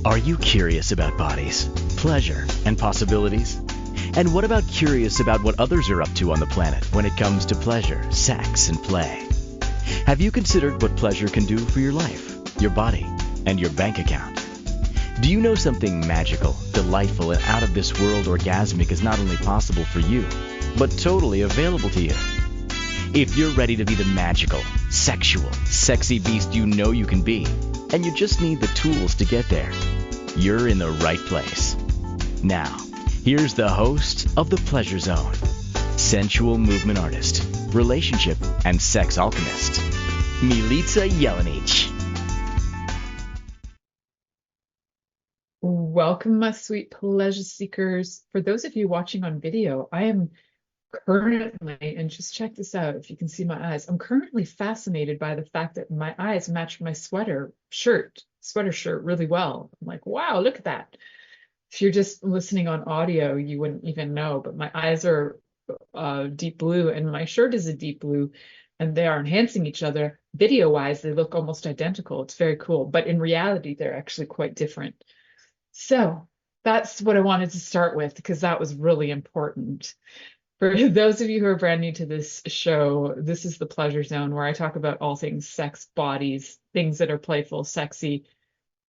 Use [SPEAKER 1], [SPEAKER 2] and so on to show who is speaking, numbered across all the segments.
[SPEAKER 1] Are you curious about bodies, pleasure, and possibilities? And what about curious about what others are up to on the planet when it comes to pleasure, sex, and play? Have you considered what pleasure can do for your life, your body, and your bank account? Do you know something magical, delightful, and out of this world orgasmic is not only possible for you, but totally available to you? If you're ready to be the magical, sexual, sexy beast you know you can be, and you just need the tools to get there, you're in the right place. Now, here's the host of The Pleasure Zone, sensual movement artist, relationship and sex alchemist, Milica Jelenic.
[SPEAKER 2] Welcome, my sweet pleasure seekers. For those of you watching on video, I am currently, and just check this out if you can see my eyes, I'm currently fascinated by the fact that my eyes match my sweater shirt really well. I'm like, wow, look at that. If you're just listening on audio, you wouldn't even know, but my eyes are deep blue and my shirt is a deep blue, and they are enhancing each other. Video-wise, they look almost identical. It's very cool, but in reality, they're actually quite different. So that's what I wanted to start with, because that was really important. For those of you who are brand new to this show, this is the Pleasure Zone, where I talk about all things sex, bodies, things that are playful, sexy,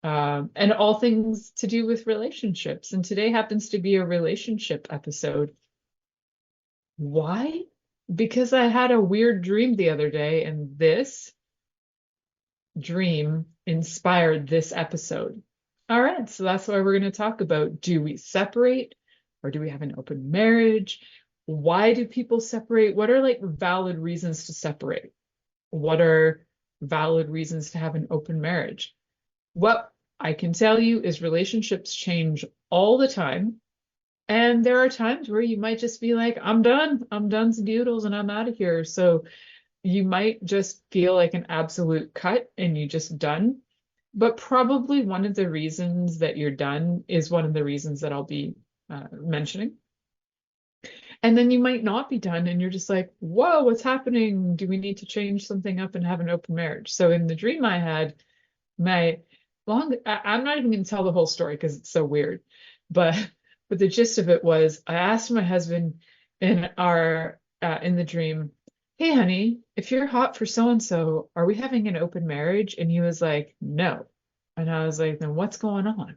[SPEAKER 2] and all things to do with relationships. And today happens to be a relationship episode. Why? Because I had a weird dream the other day, and this dream inspired this episode. All right, so that's why we're going to talk about, do we separate or do we have an open marriage? Why do people separate? What are like valid reasons to separate? What are valid reasons to have an open marriage? What I can tell you is relationships change all the time. And there are times where you might just be like, I'm done doodles and I'm out of here. So you might just feel like an absolute cut and you just done. But probably one of the reasons that you're done is one of the reasons that I'll be mentioning. And then you might not be done and you're just like, whoa, what's happening? Do we need to change something up and have an open marriage? So in the dream I had, I'm not even going to tell the whole story because it's so weird, but the gist of it was, I asked my husband in the dream, hey honey, if you're hot for so-and-so, are we having an open marriage? And he was like, no. And I was like, then what's going on?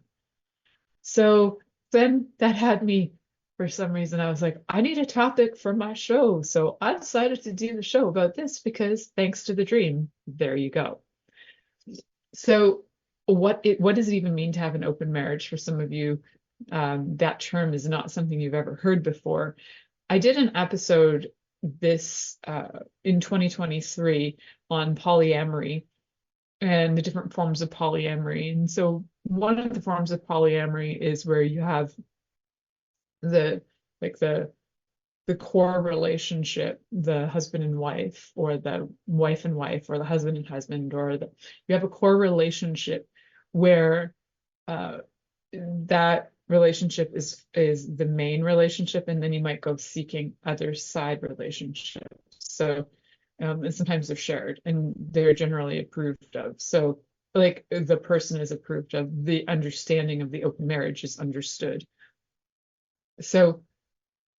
[SPEAKER 2] So then that had me, for some reason, I was like, I need a topic for my show. So I decided to do the show about this because thanks to the dream, there you go. So what does it even mean to have an open marriage? For some of you, that term is not something you've ever heard before. I did an episode in 2023 on polyamory and the different forms of polyamory. And so one of the forms of polyamory is where you have the core relationship, the husband and wife, or the wife and wife, or the husband and husband, you have a core relationship where that relationship is the main relationship, and then you might go seeking other side relationships. So and sometimes they're shared and they're generally approved of. So like the person is approved of, the understanding of the open marriage is understood. So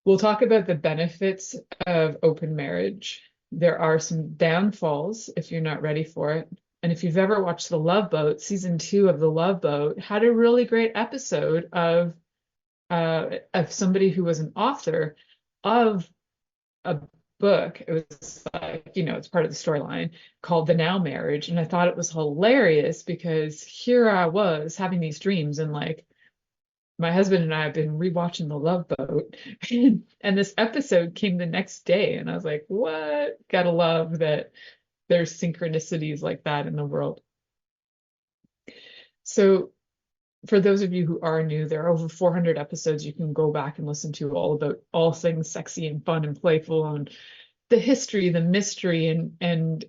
[SPEAKER 2] we'll talk about the benefits of open marriage. There are some downfalls if you're not ready for it. And if you've ever watched The Love Boat, season 2 of The Love Boat had a really great episode of somebody who was an author of a book. It was like, it's part of the storyline, called The Now Marriage. And I thought it was hilarious because here I was having these dreams, and like my husband and I have been rewatching The Love Boat, and this episode came the next day, and I was like, what? Gotta love that there's synchronicities like that in the world. So for those of you who are new, there are over 400 episodes you can go back and listen to, all about all things sexy and fun and playful, and the history, the mystery, and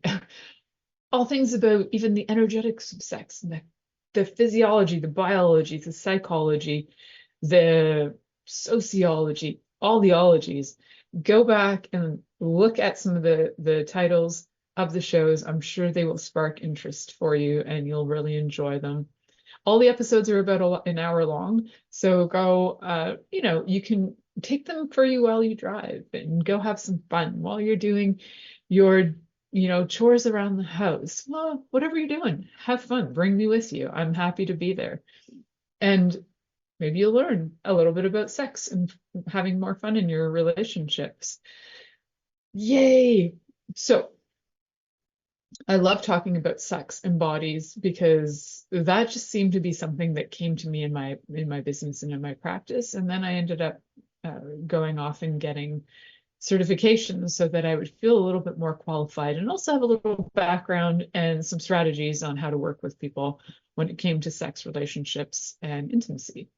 [SPEAKER 2] all things about even the energetics of sex, and the physiology, the biology, the psychology, the sociology, all the ologies. Go back and look at some of the titles of the shows. I'm sure they will spark interest for you and you'll really enjoy them. All the episodes are about an hour long. So go, you can take them for you while you drive and go have some fun while you're doing your, chores around the house. Well, whatever you're doing, have fun. Bring me with you. I'm happy to be there. And maybe you'll learn a little bit about sex and having more fun in your relationships. Yay! So I love talking about sex and bodies because that just seemed to be something that came to me in my business and in my practice. And then I ended up going off and getting certifications so that I would feel a little bit more qualified and also have a little background and some strategies on how to work with people when it came to sex, relationships, and intimacy.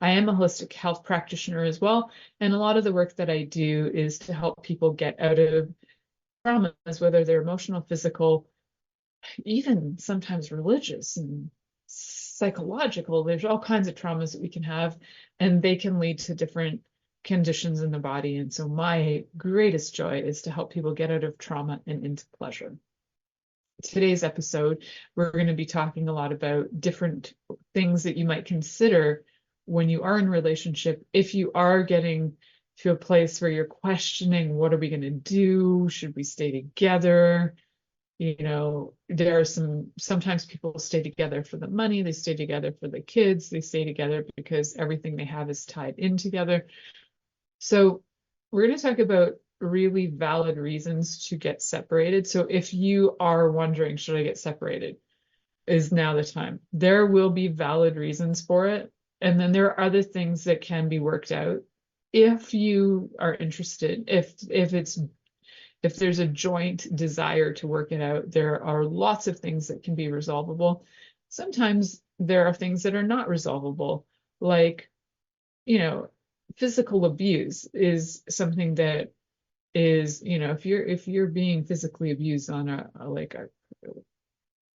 [SPEAKER 2] I am a holistic health practitioner as well, and a lot of the work that I do is to help people get out of traumas, whether they're emotional, physical, even sometimes religious and psychological. There's all kinds of traumas that we can have, and they can lead to different conditions in the body. And so my greatest joy is to help people get out of trauma and into pleasure. Today's episode, we're going to be talking a lot about different things that you might consider when you are in a relationship. If you are getting to a place where you're questioning, what are we going to do? Should we stay together? There are sometimes people stay together for the money, they stay together for the kids, they stay together because everything they have is tied in together. So we're going to talk about really valid reasons to get separated. So if you are wondering, should I get separated? Is now the time. There will be valid reasons for it. And then there are other things that can be worked out if you are interested. If there's a joint desire to work it out, there are lots of things that can be resolvable. Sometimes there are things that are not resolvable, like, physical abuse is something that is, if you're being physically abused on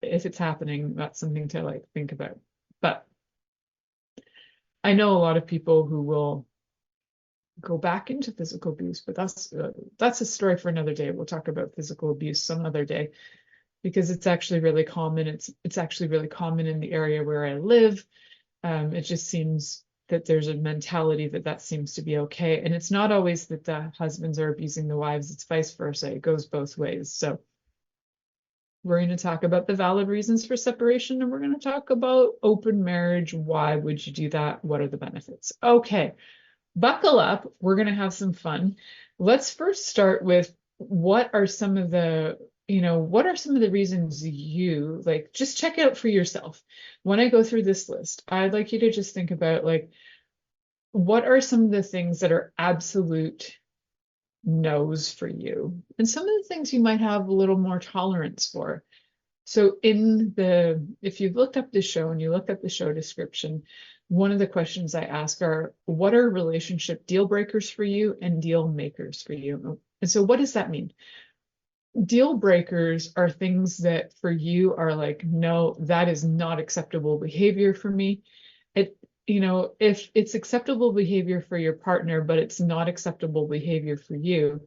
[SPEAKER 2] if it's happening, that's something to think about. But I know a lot of people who will go back into physical abuse, but that's a story for another day. We'll talk about physical abuse some other day because it's actually really common. It's actually really common in the area where I live. It just seems that there's a mentality that seems to be okay. And it's not always that the husbands are abusing the wives, it's vice versa. It goes both ways. So we're going to talk about the valid reasons for separation, and we're going to talk about open marriage. Why would you do that? What are the benefits? Okay, buckle up. We're going to have some fun. Let's first start with what are some of the reasons you just check out for yourself. When I go through this list, I'd like you to just think about what are some of the things that are absolute no's for you, and some of the things you might have a little more tolerance for. So if you've looked up the show and you look up the show description, one of the questions I ask are, what are relationship deal breakers for you and deal makers for you? And so what does that mean? Deal breakers are things that for you are no, that is not acceptable behavior for me. If it's acceptable behavior for your partner, but it's not acceptable behavior for you,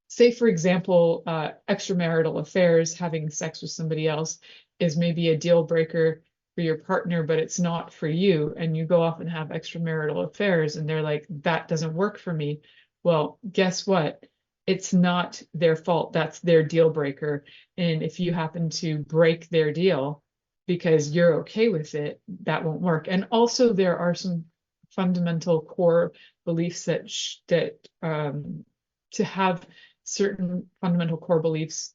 [SPEAKER 2] say, for example, extramarital affairs, having sex with somebody else is maybe a deal breaker for your partner, but it's not for you, and you go off and have extramarital affairs, and they're like, that doesn't work for me. Well, guess what? It's not their fault. That's their deal breaker. And if you happen to break their deal because you're okay with it, that won't work. And also there are some fundamental core beliefs that to have certain fundamental core beliefs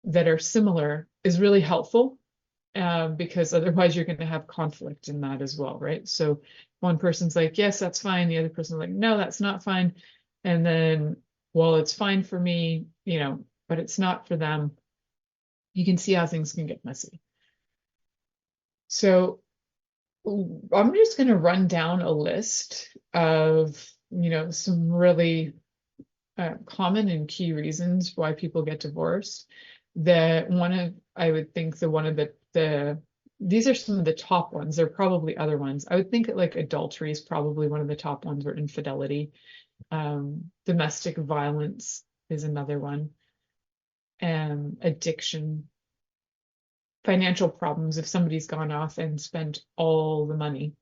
[SPEAKER 2] that are similar is really helpful, because otherwise you're going to have conflict in that as well, right? So one person's like, yes, that's fine. The other person's like, no, that's not fine. And then, well, it's fine for me, but it's not for them. You can see how things can get messy. So I'm just going to run down a list of, some really common and key reasons why people get divorced. I would think these are some of the top ones. There are probably other ones. I would think adultery is probably one of the top ones, or infidelity. Domestic violence is another one. Addiction, financial problems, if somebody's gone off and spent all the money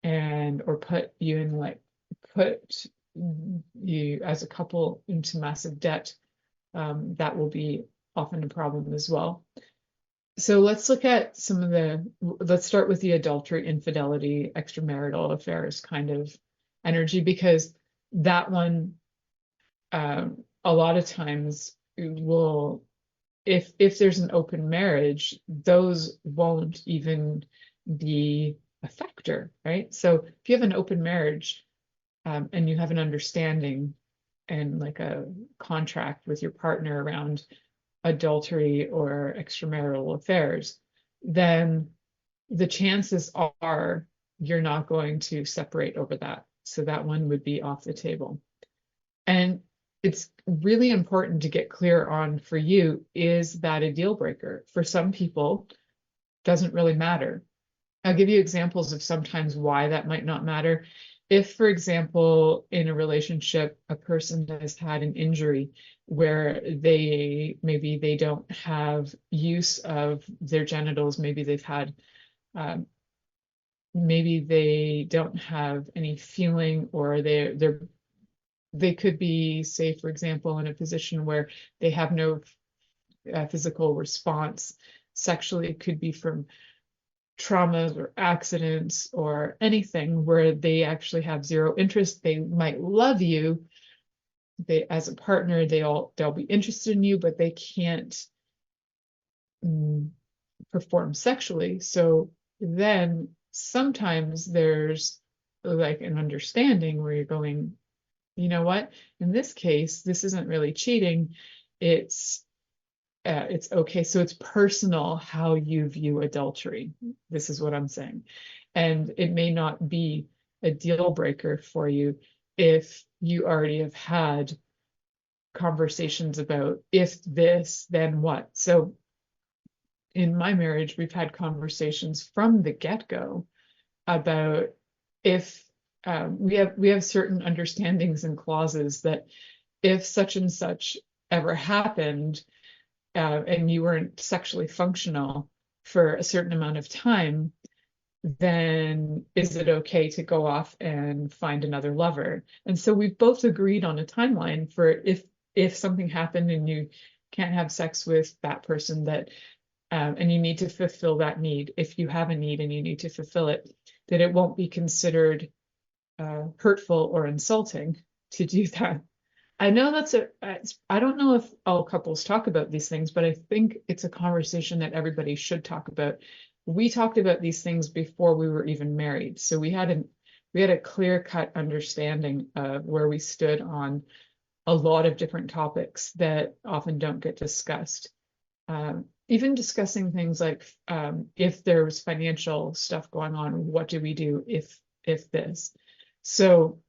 [SPEAKER 2] or put you as a couple into massive debt, that will be often a problem as well. So let's look at let's start with the adultery, infidelity, extramarital affairs kind of energy, because that one, a lot of times if there's an open marriage, those won't even be a factor, right? So if you have an open marriage, and you have an understanding and like a contract with your partner around adultery or extramarital affairs, then the chances are you're not going to separate over that. So that one would be off the table. And it's really important to get clear on, for you, is that a deal breaker? For some people, doesn't really matter. I'll give you examples of sometimes why that might not matter. If, for example, in a relationship, a person has had an injury where maybe they don't have use of their genitals, maybe they don't have any feeling, or they could be, say, for example, in a position where they have no physical response sexually. It could be from traumas or accidents or anything where they actually have zero interest. They might love you, as a partner, they'll be interested in you, but they can't perform sexually. So then sometimes there's like an understanding where you're going, you know what, in this case, this isn't really cheating. It's okay. So it's personal how you view adultery. This is what I'm saying. And it may not be a deal breaker for you if you already have had conversations about, if this, then what. So in my marriage, we've had conversations from the get-go about if we have certain understandings and clauses that if such and such ever happened, and you weren't sexually functional for a certain amount of time, then is it okay to go off and find another lover? And so we've both agreed on a timeline for if something happened and you can't have sex with that person, that and you need to fulfill that need. If you have a need and you need to fulfill it, that it won't be considered hurtful or insulting to do that. I know I don't know if all couples talk about these things, but I think it's a conversation that everybody should talk about. We talked about these things before we were even married. So we had a clear-cut understanding of where we stood on a lot of different topics that often don't get discussed. Even discussing things like, if there was financial stuff going on, what do we do if this? So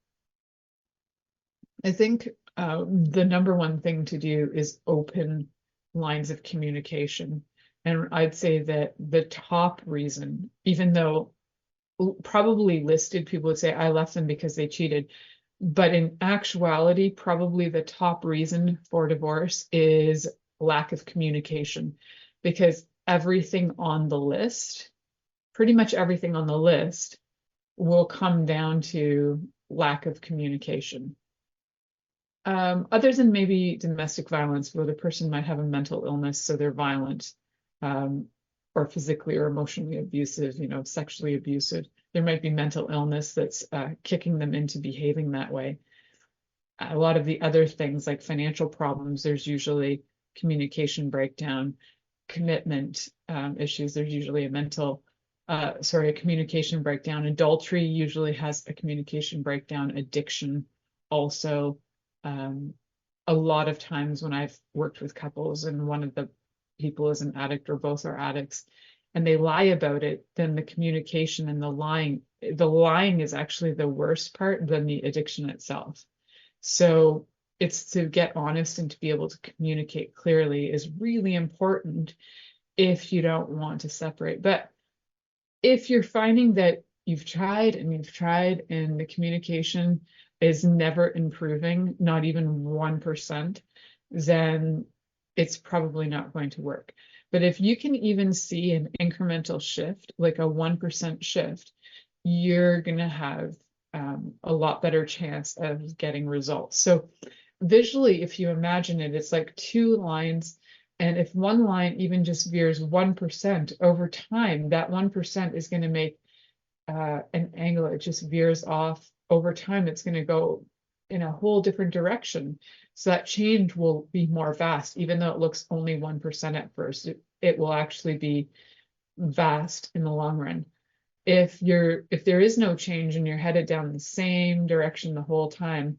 [SPEAKER 2] I think the number one thing to do is open lines of communication. And I'd say that the top reason, even though probably listed, people would say, I left them because they cheated. But in actuality, probably the top reason for divorce is lack of communication, because everything on the list, pretty much everything on the list, will come down to lack of communication. Other than maybe domestic violence, where the person might have a mental illness, so they're violent, or physically or emotionally abusive, sexually abusive. There might be mental illness that's kicking them into behaving that way. A lot of the other things like financial problems, there's usually communication breakdown, commitment issues. There's usually a communication breakdown. Adultery usually has a communication breakdown. Addiction also. A lot of times when I've worked with couples and one of the people is an addict or both are addicts and they lie about it, then the communication and the lying is actually the worst part than the addiction itself. So it's to get honest and to be able to communicate clearly is really important if you don't want to separate. But if you're finding that you've tried and the communication is never improving, not even 1%, then it's probably not going to work. But if you can even see an incremental shift, like a 1% shift, you're going to have a lot better chance of getting results. So visually, if you imagine it, it's like two lines. And if one line even just veers 1% over time, that 1% is going to make an angle. It just veers off over time. It's going to go in a whole different direction. So that change will be more vast, even though it looks only 1% at first. It will actually be vast in the long run. If there is no change and you're headed down the same direction the whole time,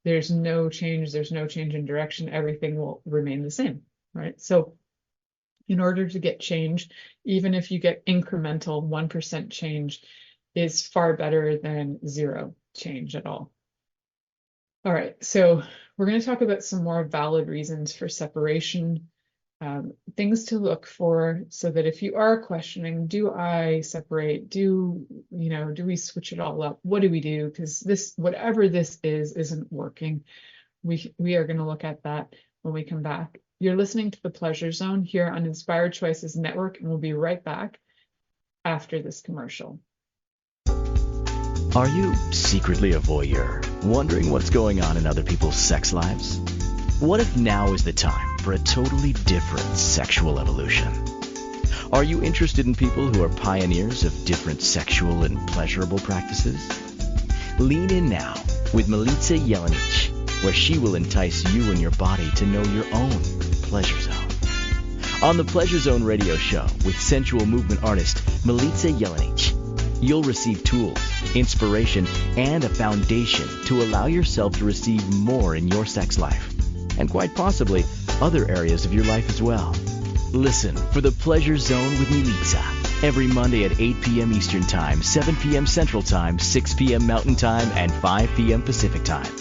[SPEAKER 2] there's no change in direction, everything will remain the same, right? So in order to get change, even if you get incremental 1% change, is far better than zero change at all. All right, so we're going to talk about some more valid reasons for separation, things to look for, so that if you are questioning, do I separate? Do we switch it all up? What do we do? Because this, whatever this is, isn't working. We are going to look at that when we come back. You're listening to The Pleasure Zone here on Inspired Choices Network, and we'll be right back after this commercial.
[SPEAKER 1] Are you secretly a voyeur, wondering what's going on in other people's sex lives? What if now is the time for a totally different sexual evolution? Are you interested in people who are pioneers of different sexual and pleasurable practices? Lean in now with Milica Jelenic, where she will entice you and your body to know your own pleasure zone. On the Pleasure Zone radio show with sensual movement artist Milica Jelenic, you'll receive tools, inspiration, and a foundation to allow yourself to receive more in your sex life, and quite possibly other areas of your life as well. Listen for The Pleasure Zone with Milica every Monday at 8 p.m. Eastern Time, 7 p.m. Central Time, 6 p.m. Mountain Time, and 5 p.m. Pacific Time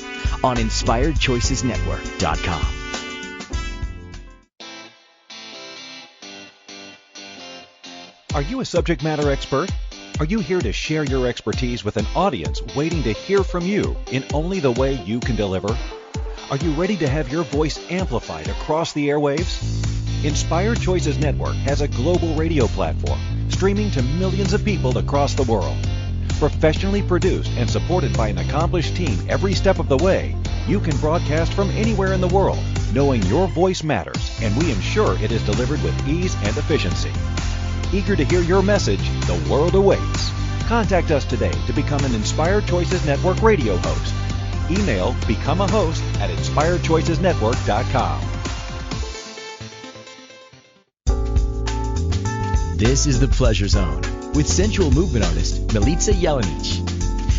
[SPEAKER 1] on InspiredChoicesNetwork.com.
[SPEAKER 3] Are you a subject matter expert? Are you here to share your expertise with an audience waiting to hear from you in only the way you can deliver? Are you ready to have your voice amplified across the airwaves? Inspired Choices Network has a global radio platform streaming to millions of people across the world. Professionally produced and supported by an accomplished team every step of the way, you can broadcast from anywhere in the world, knowing your voice matters, and we ensure it is delivered with ease and efficiency. Eager to hear your message, the world awaits. Contact us today to become an Inspired Choices Network radio host. Email become a host at inspiredchoicesnetwork.com.
[SPEAKER 1] This is The Pleasure Zone with sensual movement artist Milica Jelenic.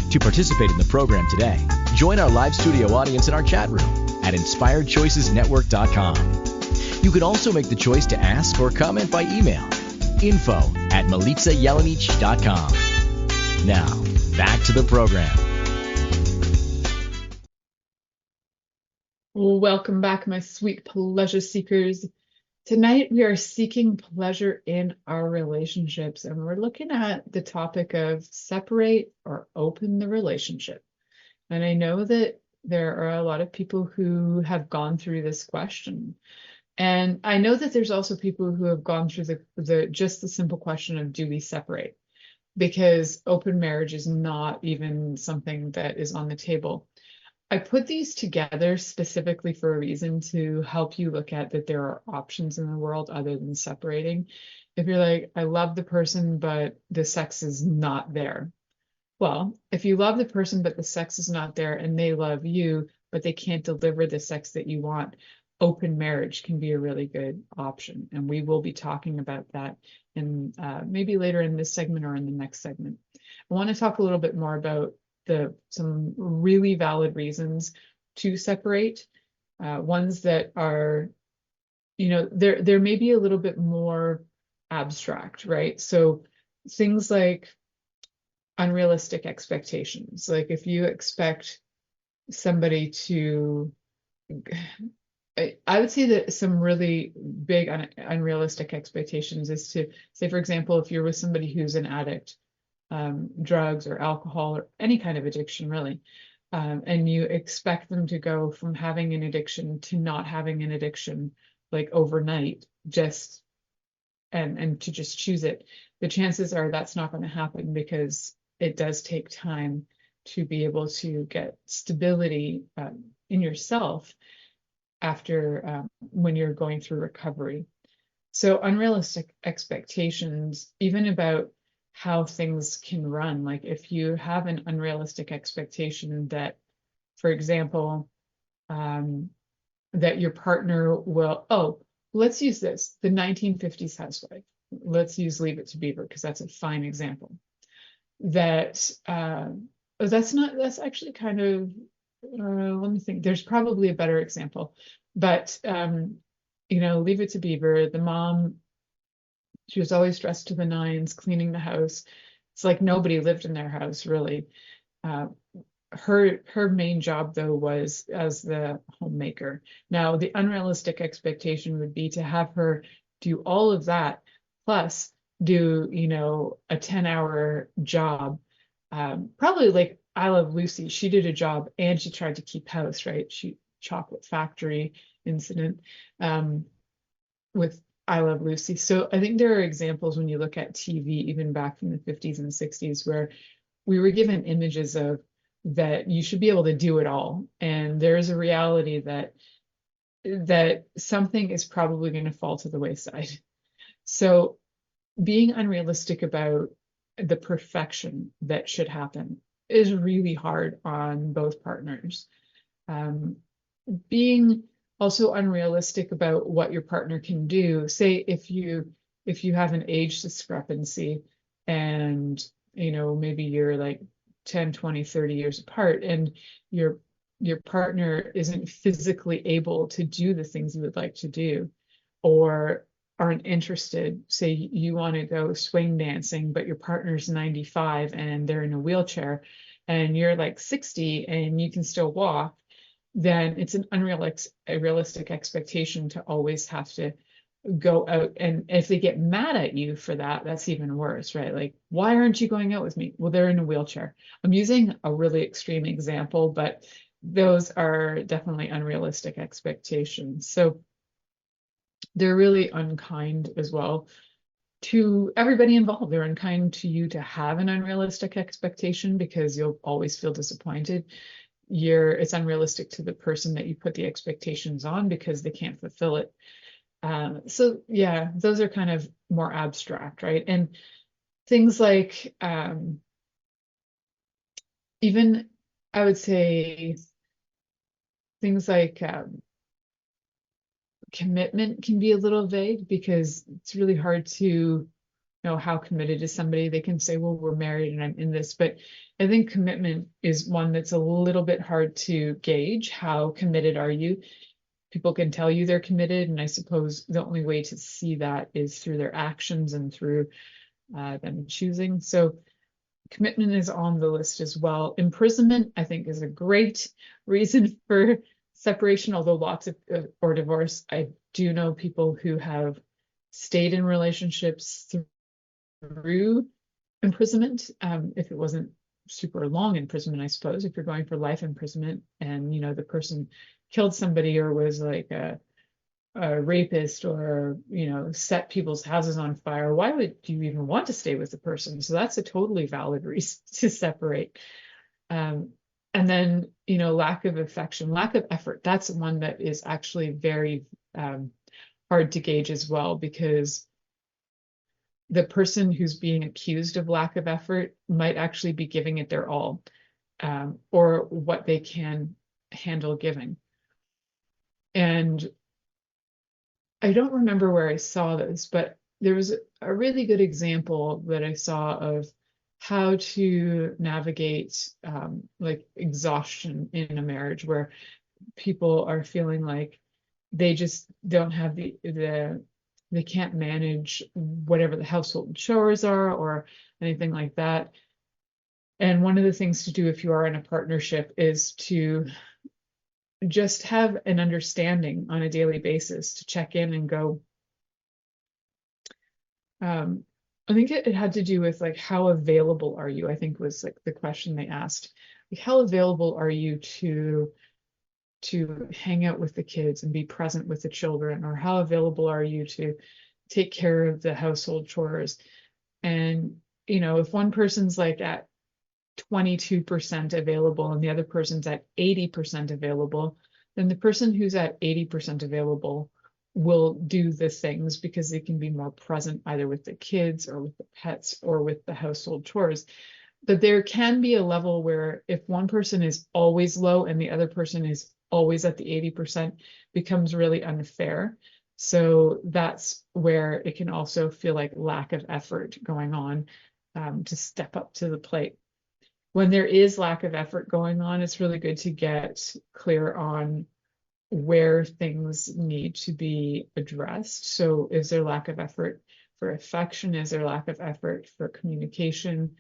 [SPEAKER 1] To participate in the program today, join our live studio audience in our chat room at inspiredchoicesnetwork.com. You can also make the choice to ask or comment by email. info@milicajelenic.com. Now, back to the program.
[SPEAKER 2] Welcome back, my sweet pleasure seekers. Tonight, we are seeking pleasure in our relationships, and we're looking at the topic of separate or open the relationship. And I know that there are a lot of people who have gone through this question. And I know that there's also people who have gone through just the simple question of, do we separate? Because open marriage is not even something that is on the table. I put these together specifically for a reason, to help you look at that there are options in the world other than separating. If you're like, I love the person, but the sex is not there. Well, if you love the person, but the sex is not there, and they love you, but they can't deliver the sex that you want, open marriage can be a really good option. And we will be talking about that in maybe later in this segment or in the next segment. I want to talk a little bit more about some really valid reasons to separate, ones that are, there may be a little bit more abstract, right? So things like unrealistic expectations. Like if you expect somebody to, I would say that some really big unrealistic expectations is to say, for example, if you're with somebody who's an addict, drugs or alcohol or any kind of addiction really, and you expect them to go from having an addiction to not having an addiction like overnight, just and to just choose it, the chances are that's not going to happen, because it does take time to be able to get stability in yourself after when you're going through recovery. So unrealistic expectations, even about how things can run, like if you have an unrealistic expectation that, for example, that your partner will, oh, let's use this, the 1950s housewife. Let's use Leave It to Beaver, because that's a fine example. That's actually kind of, let me think, there's probably a better example. But, Leave It to Beaver, the mom, she was always dressed to the nines, cleaning the house. It's like nobody lived in their house, really. Her main job, though, was as the homemaker. Now, the unrealistic expectation would be to have her do all of that, plus do, a 10-hour job. Probably like I Love Lucy. She did a job and she tried to keep house, right? Chocolate factory incident with I Love Lucy. So I think there are examples when you look at TV, even back from the 50s and 60s, where we were given images of that you should be able to do it all. And there is a reality that something is probably going to fall to the wayside. So being unrealistic about the perfection that should happen is really hard on both partners. Being also unrealistic about what your partner can do. Say if you have an age discrepancy and maybe you're like 10, 20, 30 years apart, and your partner isn't physically able to do the things you would like to do, or aren't interested. Say you want to go swing dancing, but your partner's 95 and they're in a wheelchair, and you're like 60 and you can still walk, then it's an unrealistic expectation to always have to go out. And if they get mad at you for that, that's even worse, right? Like, why aren't you going out with me? Well, they're in a wheelchair. I'm using a really extreme example, but those are definitely unrealistic expectations. So they're really unkind as well to everybody involved. They're unkind to you to have an unrealistic expectation, because you'll always feel disappointed. It's unrealistic to the person that you put the expectations on, because they can't fulfill it. So yeah, those are kind of more abstract, right? And things like even I would say things like commitment can be a little vague, because it's really hard to know how committed is somebody. They can say, well, we're married and I'm in this, but I think commitment is one that's a little bit hard to gauge. How committed are you? People can tell you they're committed, and I suppose the only way to see that is through their actions and through them choosing. So commitment is on the list as well. Imprisonment, I think, is a great reason for separation, although lots of or divorce. I do know people who have stayed in relationships through imprisonment, if it wasn't super long imprisonment, I suppose. If you're going for life imprisonment and the person killed somebody or was like a rapist or set people's houses on fire, why would you even want to stay with the person? So that's a totally valid reason to separate. And then lack of affection, lack of effort, that's one that is actually very hard to gauge as well, because the person who's being accused of lack of effort might actually be giving it their all, or what they can handle giving. And I don't remember where I saw this, but there was a really good example that I saw of how to navigate like exhaustion in a marriage, where people are feeling like they just don't have they can't manage whatever the household chores are or anything like that. And one of the things to do if you are in a partnership is to just have an understanding on a daily basis, to check in and go. I think it had to do with like, how available are you? I think was like the question they asked. Like, how available are you to hang out with the kids and be present with the children? Or how available are you to take care of the household chores. And, you know, if one person's like at 22% available and the other person's at 80% available, then the person who's at 80% available will do the things because they can be more present either with the kids or with the pets or with the household chores. But there can be a level where if one person is always low and the other person is always at the 80%, becomes really unfair. So that's where it can also feel like lack of effort going on, to step up to the plate. When there is lack of effort going on, it's really good to get clear on where things need to be addressed. So is there lack of effort for affection? Is there lack of effort for communication?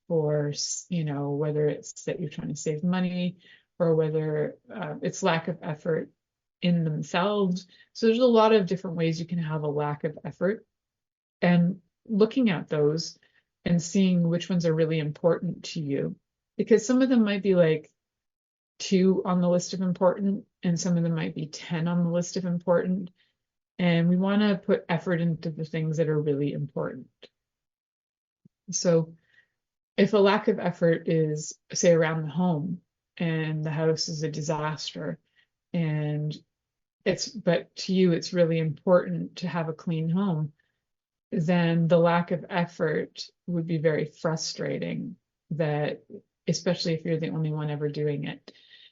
[SPEAKER 2] For, you know, whether it's that you're trying to save money or whether it's lack of effort in themselves. So there's a lot of different ways you can have a lack of effort, and looking at those and seeing which ones are really important to you, because some of them might be like 2 on the list of important and some of them might be 10 on the list of important, and we want to put effort into the things that are really important. So if a lack of effort is, say, around the home and the house is a disaster, and but to you it's really important to have a clean home, then the lack of effort would be very frustrating, that especially if you're the only one ever doing it.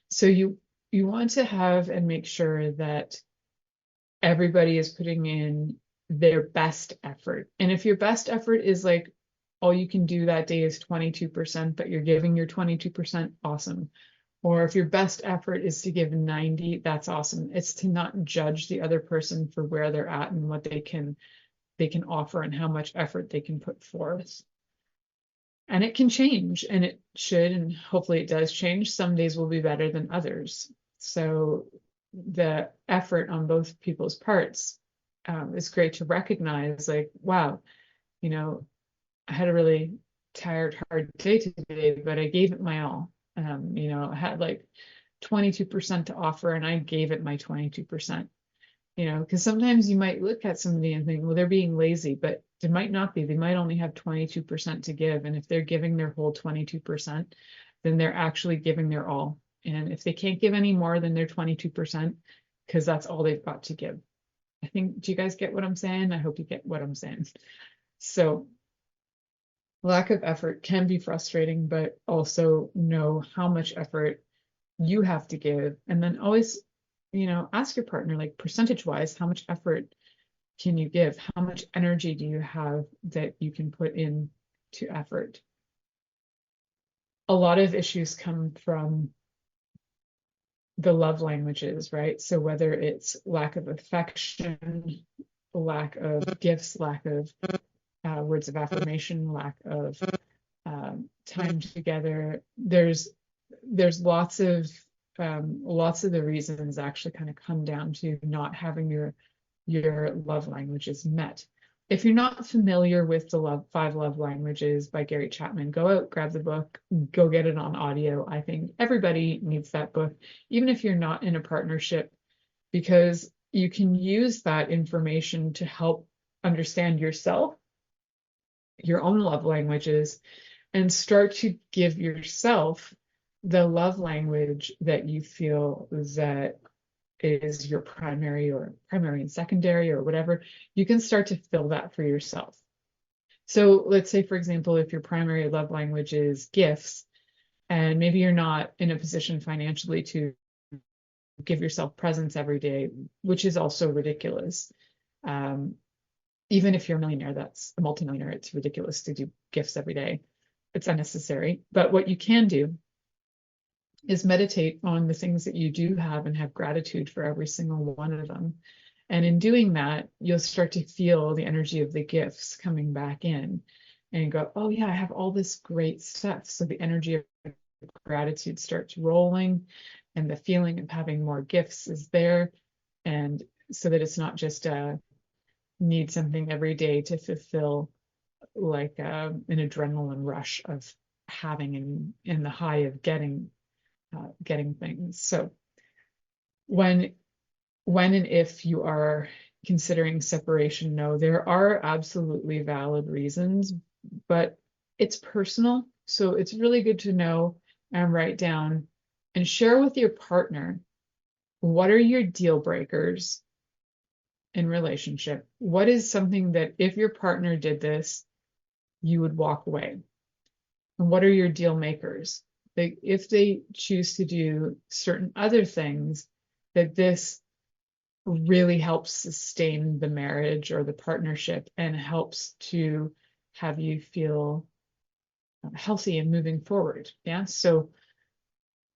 [SPEAKER 2] So you want to have and make sure that everybody is putting in their best effort. And if your best effort is like all you can do that day is 22%, but you're giving your 22%, awesome. Or if your best effort is to give 90, that's awesome. It's to not judge the other person for where they're at and what they can offer and how much effort they can put forth. And it can change, and it should, and hopefully it does change. Some days will be better than others. So the effort on both people's parts is great to recognize, like, wow, you know, I had a really tired, hard day today, but I gave it my all. You know, I had like 22% to offer and I gave it my 22%. You know, because sometimes you might look at somebody and think, well, they're being lazy, but they might not be. They might only have 22% to give. And if they're giving their whole 22%, then they're actually giving their all. And if they can't give any more than their 22%, because that's all they've got to give. I think, do you guys get what I'm saying? I hope you get what I'm saying. So lack of effort can be frustrating, but also know how much effort you have to give. And then always, you know, ask your partner, like, percentage wise, how much effort can you give? How much energy do you have that you can put in to effort? A lot of issues come from the love languages, right? So whether it's lack of affection, lack of gifts, lack of words of affirmation, lack of time together, there's lots of the reasons actually kind of come down to not having your love languages met. If you're not familiar with the 5 Love Languages by Gary Chapman, go out, grab the book, go get it on audio. I think everybody needs that book, even if you're not in a partnership, because you can use that information to help understand yourself, your own love languages, and start to give yourself the love language that you feel that is your primary and secondary or whatever. You can start to fill that for yourself. So let's say, for example, if your primary love language is gifts, and maybe you're not in a position financially to give yourself presents every day, which is also ridiculous. Even if you're a multimillionaire, it's ridiculous to do gifts every day. It's unnecessary. But what you can do is meditate on the things that you do have and have gratitude for every single one of them. And in doing that, you'll start to feel the energy of the gifts coming back in and go, oh yeah, I have all this great stuff. So the energy of gratitude starts rolling and the feeling of having more gifts is there. And so that it's not just need something every day to fulfill like an adrenaline rush of having and the high of getting things. So when and if you are considering separation, no, there are absolutely valid reasons, but it's personal. So it's really good to know and write down and share with your partner, what are your deal breakers in relationship? What is something that if your partner did this, you would walk away? And what are your deal makers? Like if they choose to do certain other things, that this really helps sustain the marriage or the partnership and helps to have you feel healthy and moving forward. Yeah. So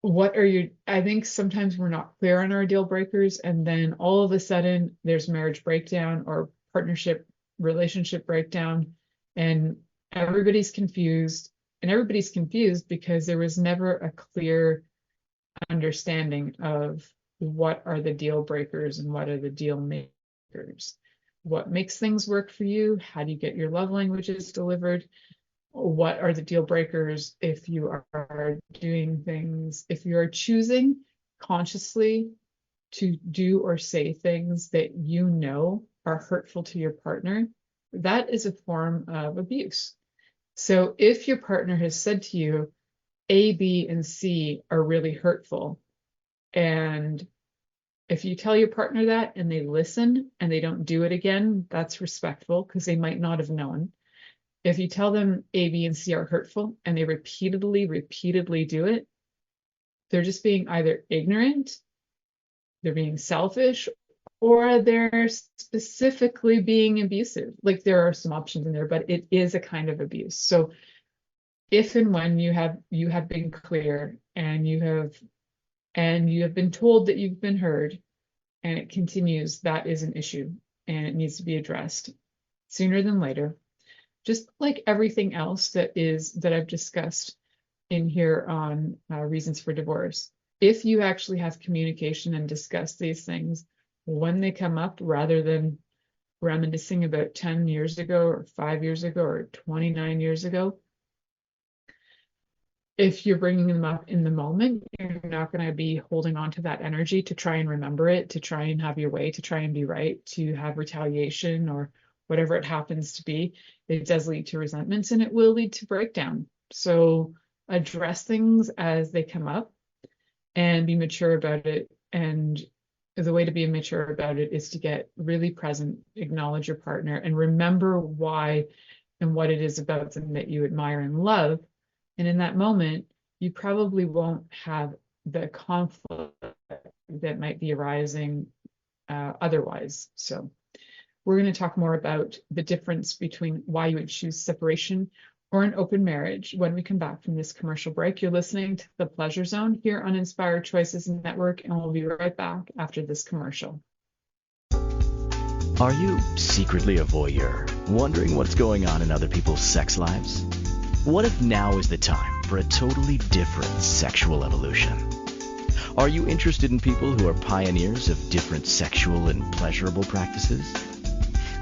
[SPEAKER 2] what are your, I think sometimes we're not clear on our deal breakers, and then all of a sudden there's marriage breakdown or partnership relationship breakdown, and everybody's confused. And everybody's confused because there was never a clear understanding of what are the deal breakers and what are the deal makers. What makes things work for you? How do you get your love languages delivered? What are the deal breakers if you are doing things, if you are choosing consciously to do or say things that you know are hurtful to your partner? That is a form of abuse. So if your partner has said to you, A, B, and C are really hurtful, and if you tell your partner that and they listen and they don't do it again, that's respectful because they might not have known. If you tell them A, B, and C are hurtful and they repeatedly do it, they're just being either ignorant, they're being selfish, or they're specifically being abusive. Like there are some options in there, but it is a kind of abuse. So if and when you have been clear and you have been told that you've been heard and it continues, that is an issue and it needs to be addressed sooner than later. Just like everything else that I've discussed in here on reasons for divorce. If you actually have communication and discuss these things when they come up, rather than reminiscing about 10 years ago or 5 years ago or 29 years ago, if you're bringing them up in the moment, you're not going to be holding on to that energy to try and remember it, to try and have your way, to try and be right, to have retaliation or whatever it happens to be. It does lead to resentments and it will lead to breakdown. So address things as they come up and be mature about it. And the way to be mature about it is to get really present, acknowledge your partner, and remember why and what it is about them that you admire and love. And in that moment, you probably won't have the conflict that might be arising otherwise. So we're going to talk more about the difference between why you would choose separation or an open marriage when we come back from this commercial break. You're listening to The Pleasure Zone here on Inspired Choices Network, and we'll be right back after this commercial.
[SPEAKER 1] Are you secretly a voyeur, wondering what's going on in other people's sex lives? What if now is the time for a totally different sexual evolution? Are you interested in people who are pioneers of different sexual and pleasurable practices?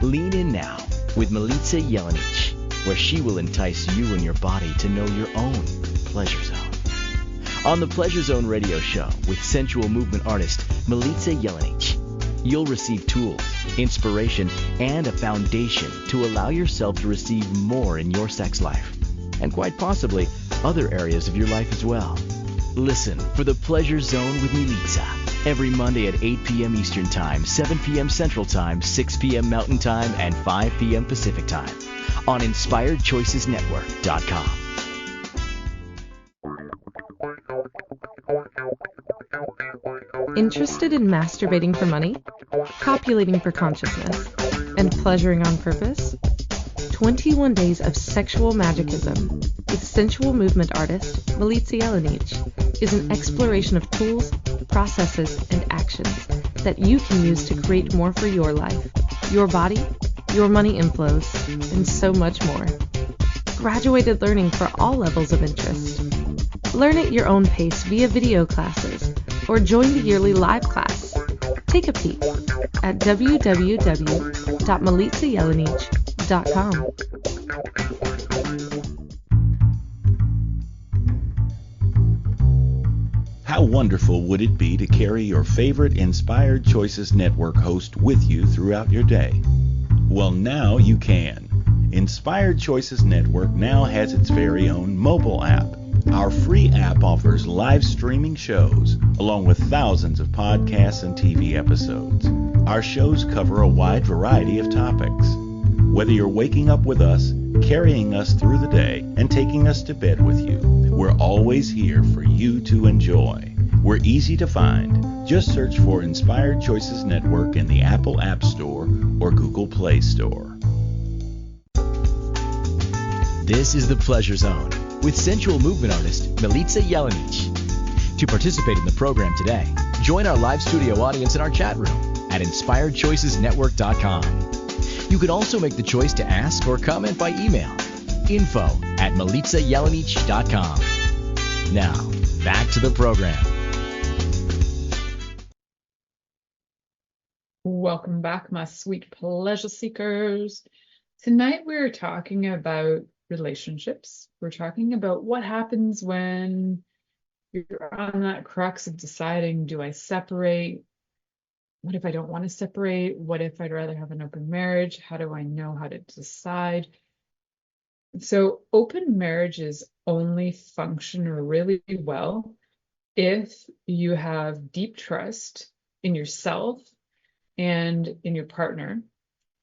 [SPEAKER 1] Lean in now with Milica Jelenic, where she will entice you and your body to know your own pleasure zone. On the Pleasure Zone radio show with sensual movement artist Milica Jelenic, you'll receive tools, inspiration, and a foundation to allow yourself to receive more in your sex life, and quite possibly other areas of your life as well. Listen for the Pleasure Zone with Milica every Monday at 8 p.m. Eastern Time, 7 p.m. Central Time, 6 p.m. Mountain Time, and 5 p.m. Pacific Time on InspiredChoicesNetwork.com.
[SPEAKER 4] Interested in masturbating for money, copulating for consciousness, and pleasuring on purpose? 21 Days of Sexual Magicism with sensual movement artist Milica Jelenic is an exploration of tools, processes, and actions that you can use to create more for your life, your body, your money inflows, and so much more. Graduated learning for all levels of interest. Learn at your own pace via video classes or join the yearly live class. Take a peek at www.milicajelenic.com.
[SPEAKER 5] How wonderful would it be to carry your favorite Inspired Choices Network host with you throughout your day? Well, now you can. Inspired Choices Network now has its very own mobile app. Our free app offers live streaming shows, along with thousands of podcasts and TV episodes. Our shows cover a wide variety of topics. Whether you're waking up with us, carrying us through the day, and taking us to bed with you, we're always here for you to enjoy. We're easy to find. Just search for Inspired Choices Network in the Apple App Store or Google Play Store.
[SPEAKER 1] This is The Pleasure Zone with sensual movement artist Milica Jelenic. To participate in the program today, join our live studio audience in our chat room at inspiredchoicesnetwork.com. You can also make the choice to ask or comment by email, info@milicajelenic.com. Now, back to the program.
[SPEAKER 2] Welcome back, my sweet pleasure seekers. Tonight we're talking about relationships. We're talking about what happens when you're on that crux of deciding, do I separate? What if I don't want to separate? What if I'd rather have an open marriage? How do I know how to decide? So open marriages only function really well if you have deep trust in yourself and in your partner,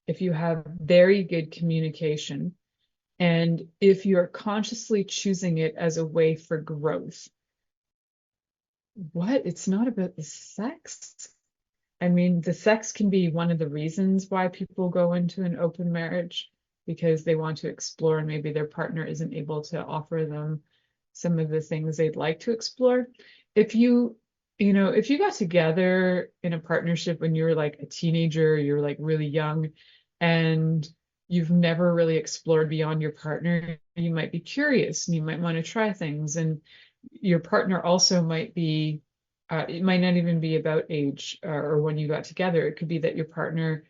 [SPEAKER 2] if you have very good communication, and if you're consciously choosing it as a way for growth. What? It's not about the sex? I mean, the sex can be one of the reasons why people go into an open marriage, because they want to explore and maybe their partner isn't able to offer them some of the things they'd like to explore. If you got together in a partnership when you were like a teenager, you're like really young, and you've never really explored beyond your partner, you might be curious and you might want to try things. And your partner also might be, it might not even be about age or when you got together. It could be that your partner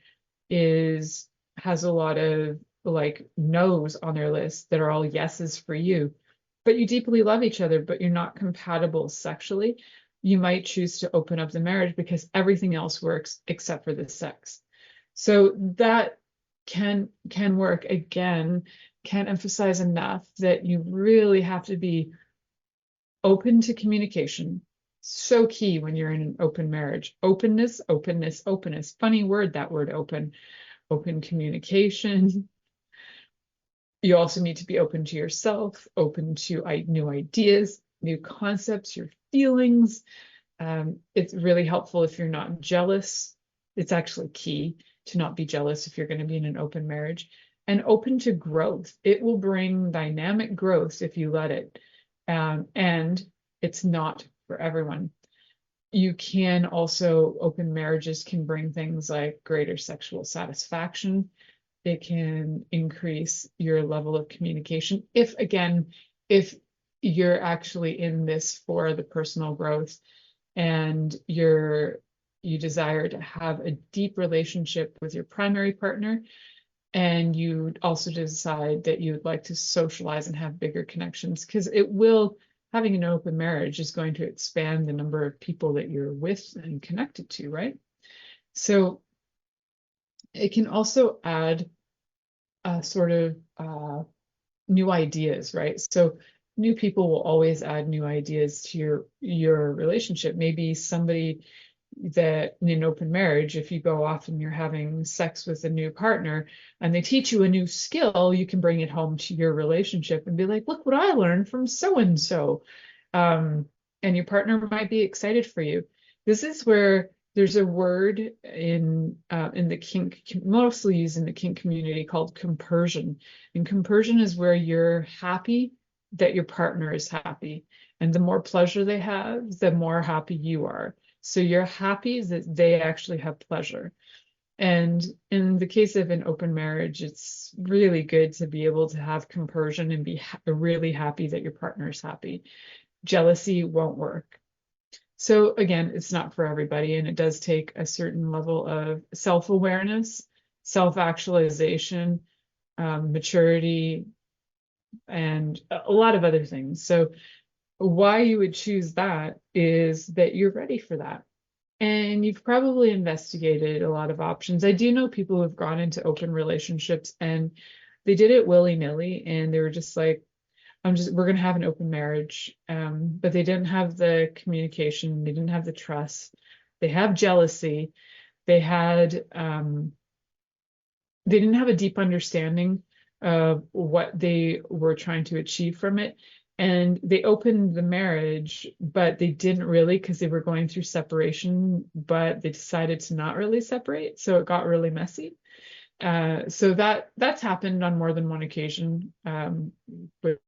[SPEAKER 2] has a lot of like no's on their list that are all yeses for you, but you deeply love each other, but you're not compatible sexually. You might choose to open up the marriage because everything else works except for the sex. So that can work. Again, can't emphasize enough that you really have to be open to communication. So key when you're in an open marriage. Openness, openness, openness. Funny word, that word open. Open communication. You also need to be open to yourself, open to new ideas, new concepts, your feelings. It's really helpful if you're not jealous. It's actually key to not be jealous if you're going to be in an open marriage, and open to growth. It will bring dynamic growth if you let it. And it's not for everyone. You can also, open marriages can bring things like greater sexual satisfaction. It can increase your level of communication. If you're actually in this for the personal growth and you desire to have a deep relationship with your primary partner, and you also decide that you would like to socialize and have bigger connections, because having an open marriage is going to expand the number of people that you're with and connected to, right? So it can also add sort of new ideas, right? So new people will always add new ideas to your relationship. Maybe somebody that in an open marriage, if you go off and you're having sex with a new partner and they teach you a new skill, you can bring it home to your relationship and be like, look what I learned from so-and-so. And your partner might be excited for you. This is where there's a word in the kink, mostly used in the kink community, called compersion. And compersion is where you're happy that your partner is happy. And the more pleasure they have, the more happy you are. So you're happy that they actually have pleasure. And in the case of an open marriage, it's really good to be able to have compersion and be really happy that your partner is happy. Jealousy won't work. So again, it's not for everybody, and it does take a certain level of self-awareness, self-actualization, maturity, and a lot of other things. So why you would choose that is that you're ready for that. And you've probably investigated a lot of options. I do know people who've gone into open relationships and they did it willy-nilly, and they were just like, we're going to have an open marriage. But they didn't have the communication, they didn't have the trust, they have jealousy, they didn't have a deep understanding of what they were trying to achieve from it. And they opened the marriage, but they didn't really, because they were going through separation, but they decided to not really separate. So it got really messy. So that's happened on more than one occasion, with,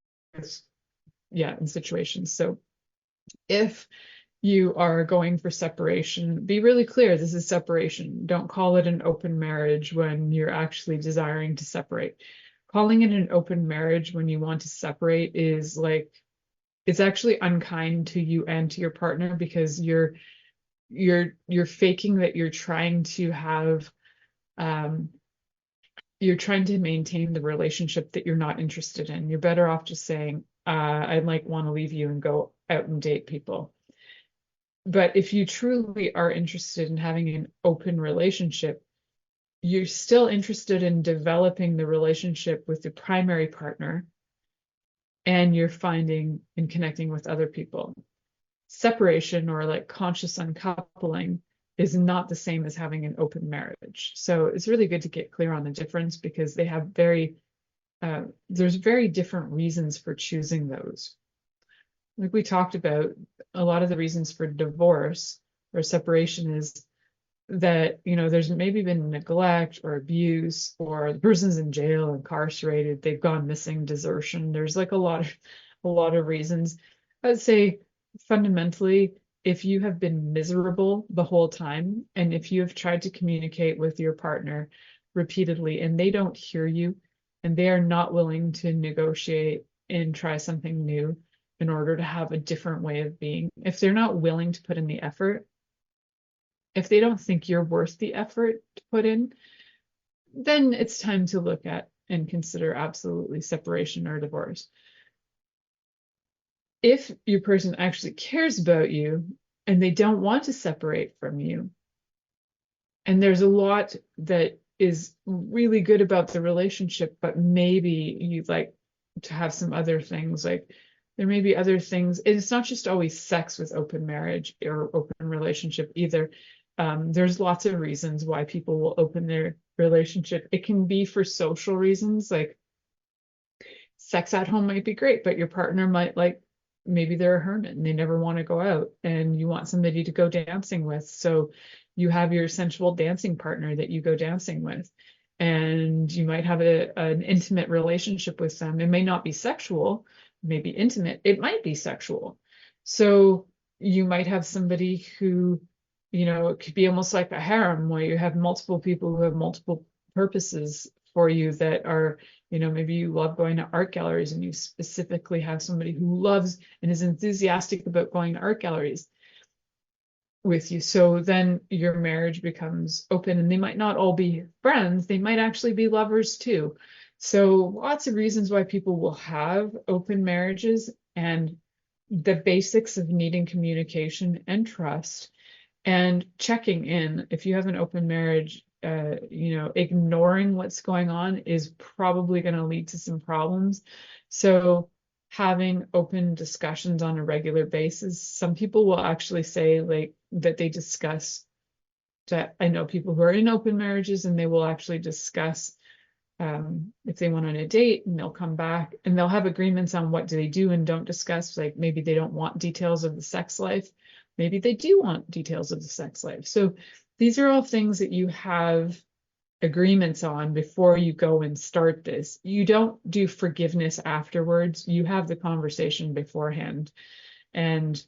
[SPEAKER 2] yeah, in situations. So if you are going for separation, be really clear, this is separation. Don't call it an open marriage when you're actually desiring to separate. Calling it an open marriage when you want to separate is like, it's actually unkind to you and to your partner, because you're faking that you're trying to have you're trying to maintain the relationship that you're not interested in. You're better off just saying, I like want to leave you and go out and date people. But if you truly are interested in having an open relationship, you're still interested in developing the relationship with the primary partner, and you're finding and connecting with other people. Separation, or like conscious uncoupling, is not the same as having an open marriage. So it's really good to get clear on the difference, because they have there's very different reasons for choosing those. Like we talked about, a lot of the reasons for divorce or separation is that, there's maybe been neglect or abuse, or the person's in jail, incarcerated, they've gone missing, desertion. There's like a lot of reasons. I'd say fundamentally, if you have been miserable the whole time, and if you have tried to communicate with your partner repeatedly and they don't hear you, and they are not willing to negotiate and try something new in order to have a different way of being, if they're not willing to put in the effort, if they don't think you're worth the effort to put in, then it's time to look at and consider absolutely separation or divorce. If your person actually cares about you and they don't want to separate from you, and there's a lot that is really good about the relationship, but maybe you'd like to have some other things, like there may be other things. It's not just always sex with open marriage or open relationship either. There's lots of reasons why people will open their relationship. It can be for social reasons, like sex at home might be great, but your partner might like, maybe they're a hermit and they never want to go out, and you want somebody to go dancing with. So you have your sensual dancing partner that you go dancing with, and you might have an intimate relationship with them. It may not be sexual, maybe intimate, it might be sexual. So you might have somebody who, it could be almost like a harem, where you have multiple people who have multiple purposes for you that are, maybe you love going to art galleries, and you specifically have somebody who loves and is enthusiastic about going to art galleries with you. So then your marriage becomes open, and they might not all be friends, they might actually be lovers too. So lots of reasons why people will have open marriages, and the basics of needing communication and trust and checking in. If you have an open marriage, ignoring what's going on is probably going to lead to some problems. So having open discussions on a regular basis. Some people will actually say like that they discuss that. I know people who are in open marriages, and they will actually discuss if they went on a date, and they'll come back and they'll have agreements on what do they do and don't discuss. Like maybe they don't want details of the sex life. Maybe they do want details of the sex life. So these are all things that you have agreements on before you go and start this. You don't do forgiveness afterwards. You have the conversation beforehand, and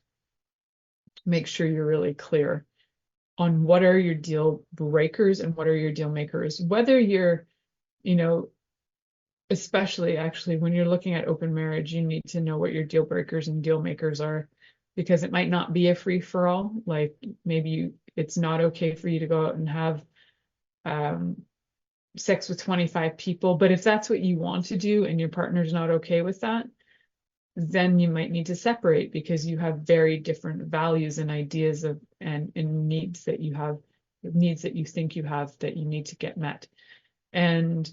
[SPEAKER 2] make sure you're really clear on what are your deal breakers and what are your deal makers. Whether you're, especially actually when you're looking at open marriage, you need to know what your deal breakers and deal makers are, because it might not be a free for all. Like maybe it's not okay for you to go out and have sex with 25 people, but if that's what you want to do and your partner's not okay with that, then you might need to separate because you have very different values and ideas of and needs that you have, needs that you think you have that you need to get met. And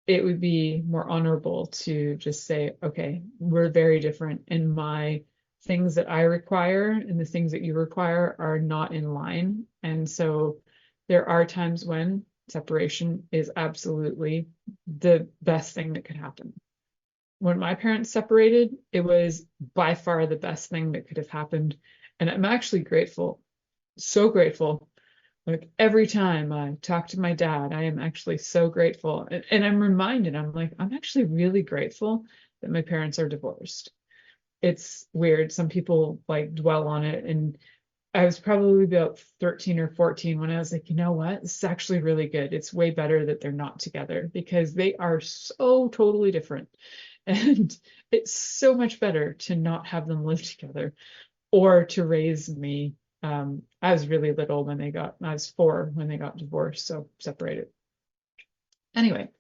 [SPEAKER 2] it would be more honorable to just say, okay, we're very different, and my things that I require and the things that you require are not in line. And so there are times when separation is absolutely the best thing that could happen. When my parents separated, it was by far the best thing that could have happened. And I'm actually grateful, so grateful. Like every time I talk to my dad, I am actually so grateful. And I'm reminded, I'm like, I'm actually really grateful that my parents are divorced. It's weird. Some people like dwell on it. And I was probably about 13 or 14 when I was like, you know what? This is actually really good. It's way better that they're not together because they are so totally different. And it's so much better to not have them live together or to raise me. I was really little when I was 4 when they got divorced, so separated. Anyway,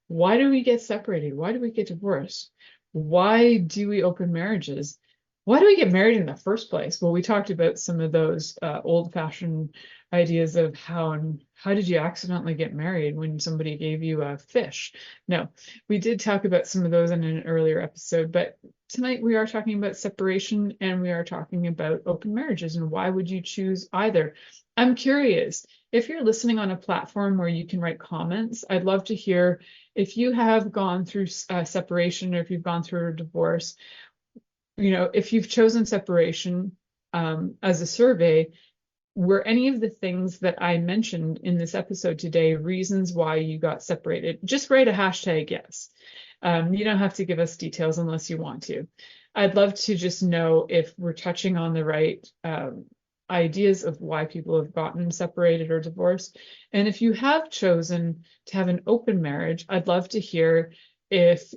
[SPEAKER 2] why do we get separated? Why do we get divorced? Why do we open marriages? Why do we get married in the first place? Well, we talked about some of those old-fashioned ideas of how did you accidentally get married when somebody gave you a fish? No, we did talk about some of those in an earlier episode, but tonight we are talking about separation and we are talking about open marriages and why would you choose either? I'm curious, if you're listening on a platform where you can write comments, I'd love to hear if you have gone through separation or if you've gone through a divorce. You know, if you've chosen separation as a survey, were any of the things that I mentioned in this episode today reasons why you got separated? Just write a hashtag yes. You don't have to give us details unless you want to. I'd love to just know if we're touching on the right ideas of why people have gotten separated or divorced. And if you have chosen to have an open marriage, I'd love to hear if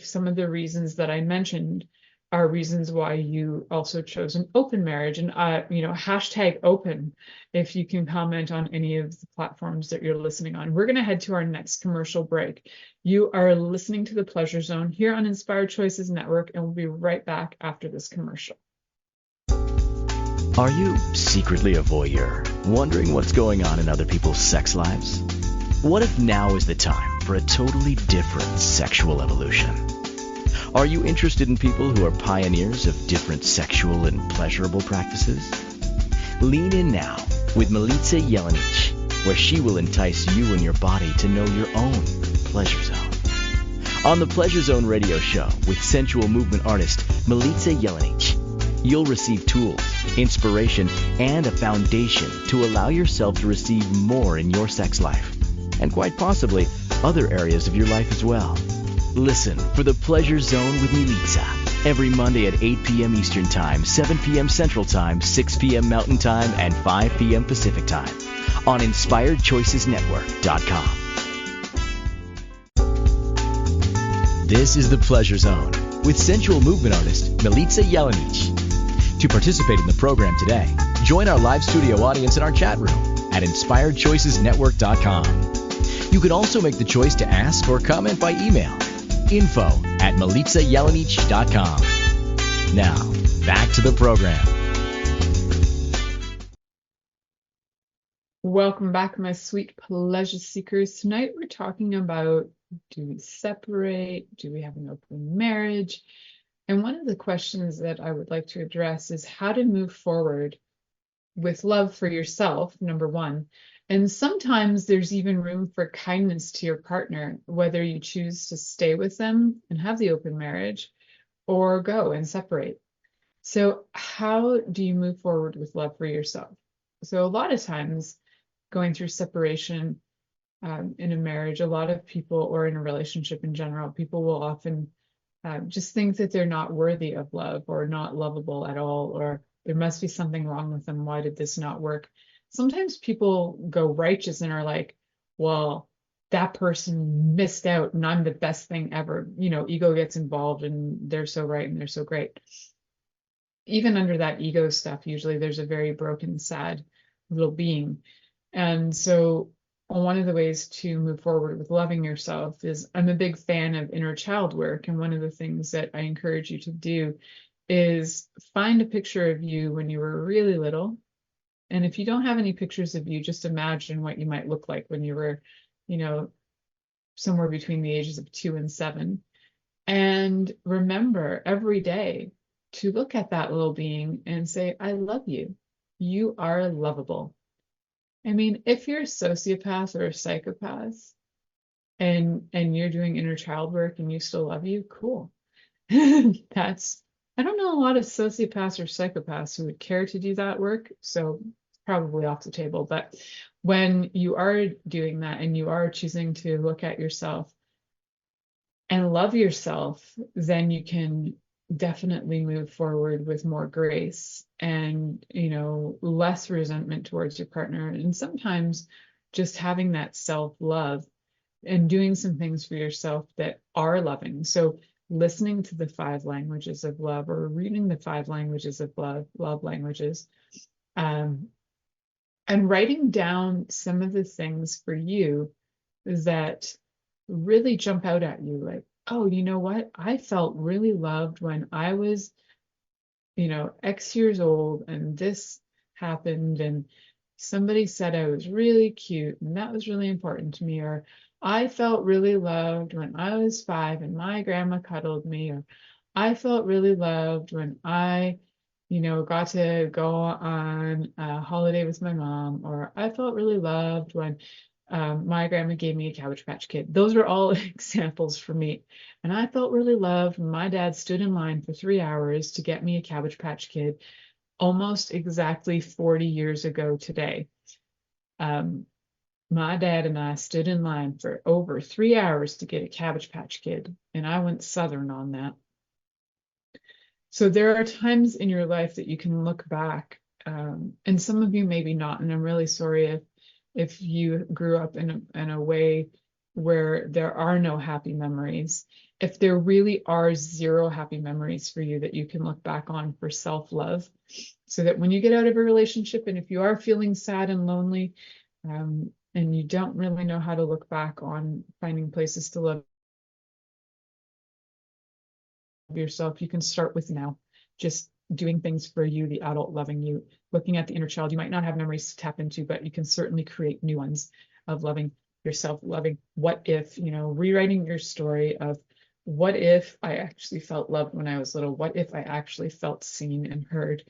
[SPEAKER 2] some of the reasons that I mentioned are reasons why you also chose an open marriage. And hashtag open if you can comment on any of the platforms that you're listening on. We're going to head to our next commercial break. You are listening to The Pleasure Zone here on Inspired Choices Network, and we'll be right back after this commercial.
[SPEAKER 1] Are you secretly a voyeur, wondering what's going on in other people's sex lives? What if now is the time for a totally different sexual evolution? Are you interested in people who are pioneers of different sexual and pleasurable practices? Lean in now with Milica Jelenic, where she will entice you and your body to know your own pleasure zone. On the Pleasure Zone radio show with sensual movement artist Milica Jelenic, you'll receive tools, inspiration, and a foundation to allow yourself to receive more in your sex life, and quite possibly other areas of your life as well. Listen for The Pleasure Zone with Milica every Monday at 8 p.m. Eastern Time, 7 p.m. Central Time, 6 p.m. Mountain Time, and 5 p.m. Pacific Time on InspiredChoicesNetwork.com. This is The Pleasure Zone with sensual movement artist Milica Jelenic. To participate in the program today, join our live studio audience in our chat room at InspiredChoicesNetwork.com. You can also make the choice to ask or comment by email. info@milicajelenic.com. Now, back to the program.
[SPEAKER 2] Welcome back, my sweet pleasure seekers. Tonight we're talking about, do we separate? Do we have an open marriage? And one of the questions that I would like to address is how to move forward with love for yourself, number one. And sometimes there's even room for kindness to your partner, whether you choose to stay with them and have the open marriage or go and separate. So how do you move forward with love for yourself? So a lot of times going through separation in a marriage, a lot of people, or in a relationship in general, people will often just think that they're not worthy of love or not lovable at all, or there must be something wrong with them. Why did this not work? Sometimes people go righteous and are like, well, that person missed out and I'm the best thing ever. You know, ego gets involved and they're so right and they're so great. Even under that ego stuff, usually there's a very broken, sad little being. And so one of the ways to move forward with loving yourself is, I'm a big fan of inner child work. And one of the things that I encourage you to do is find a picture of you when you were really little. And if you don't have any pictures of you, just imagine what you might look like when you were, you know, somewhere between the ages of 2 and 7. And remember every day to look at that little being and say, I love you. You are lovable. I mean, if you're a sociopath or a psychopath and you're doing inner child work and you still love you, cool. That's, I don't know a lot of sociopaths or psychopaths who would care to do that work, so it's probably off the table. But when you are doing that and you are choosing to look at yourself and love yourself, then you can definitely move forward with more grace and, less resentment towards your partner. And sometimes just having that self-love and doing some things for yourself that are loving. So listening to the 5 languages of love, or reading the 5 languages of love languages, and writing down some of the things for you that really jump out at you, like, oh, you know what? I felt really loved when I was, X years old, and this happened, and somebody said I was really cute, and that was really important to me. Or I felt really loved when I was 5 and my grandma cuddled me. Or I felt really loved when I, got to go on a holiday with my mom. Or I felt really loved when my grandma gave me a Cabbage Patch Kid. Those are all examples for me. And I felt really loved when my dad stood in line for 3 hours to get me a Cabbage Patch Kid almost exactly 40 years ago today. My dad and I stood in line for over 3 hours to get a Cabbage Patch Kid, and I went Southern on that. So there are times in your life that you can look back, and some of you maybe not, and I'm really sorry if you grew up in a way where there are no happy memories. If there really are 0 happy memories for you that you can look back on for self-love, so that when you get out of a relationship, and if you are feeling sad and lonely, and you don't really know how to look back on finding places to love yourself, you can start with now. Just doing things for you, the adult loving you, looking at the inner child. You might not have memories to tap into, but you can certainly create new ones of loving yourself, loving what if, rewriting your story of what if I actually felt loved when I was little? What if I actually felt seen and heard?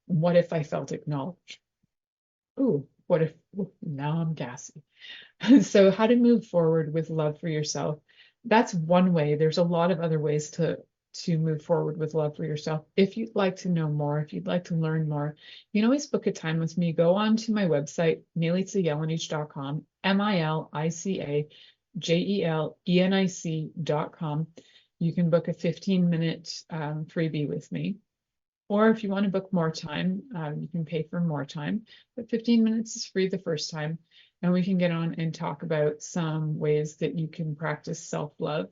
[SPEAKER 2] What if I felt acknowledged? Ooh, what if, now I'm gassy. So how to move forward with love for yourself. That's one way. There's a lot of other ways to move forward with love for yourself. If you'd like to know more, if you'd like to learn more, you can always book a time with me. Go on to my website, milicajelenic.com, MILICAJELENIC.com. You can book a 15-minute freebie with me. Or if you want to book more time, you can pay for more time. But 15 minutes is free the first time. And we can get on and talk about some ways that you can practice self-love.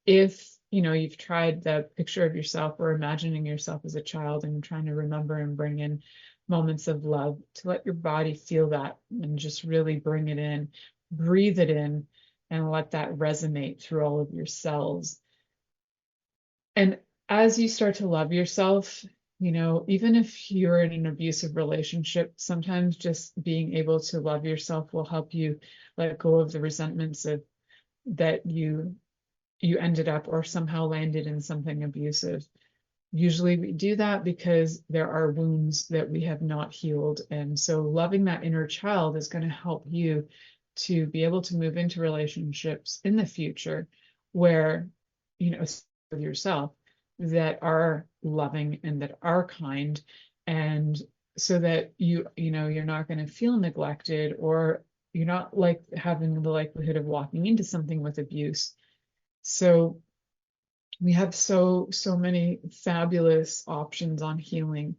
[SPEAKER 2] If you've tried the picture of yourself or imagining yourself as a child and trying to remember and bring in moments of love, to let your body feel that and just really bring it in, breathe it in, and let that resonate through all of your cells. And as you start to love yourself, even if you're in an abusive relationship, sometimes just being able to love yourself will help you let go of the resentments that you ended up or somehow landed in something abusive. Usually we do that because there are wounds that we have not healed. And so loving that inner child is going to help you to be able to move into relationships in the future where, with yourself, that are loving and that are kind, and so that you're not going to feel neglected, or you're not like having the likelihood of walking into something with abuse. So we have so many fabulous options on healing,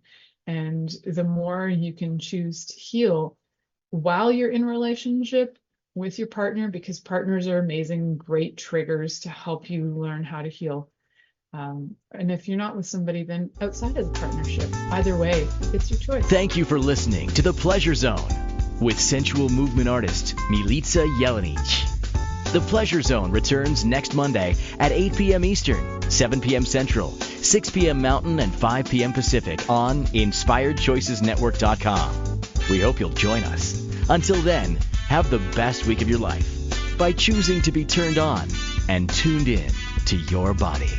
[SPEAKER 2] and the more you can choose to heal while you're in relationship with your partner, because partners are amazing, great triggers to help you learn how to heal. And if you're not with somebody, then outside of the partnership. Either way, it's your choice.
[SPEAKER 1] Thank you for listening to The Pleasure Zone. with sensual movement artist Milica Jelenic. The Pleasure Zone returns next Monday at 8 p.m. Eastern, 7 p.m. Central, 6 p.m. Mountain, and 5 p.m. Pacific on InspiredChoicesNetwork.com. We hope you'll join us. Until then, have the best week of your life by choosing to be turned on and tuned in to your body.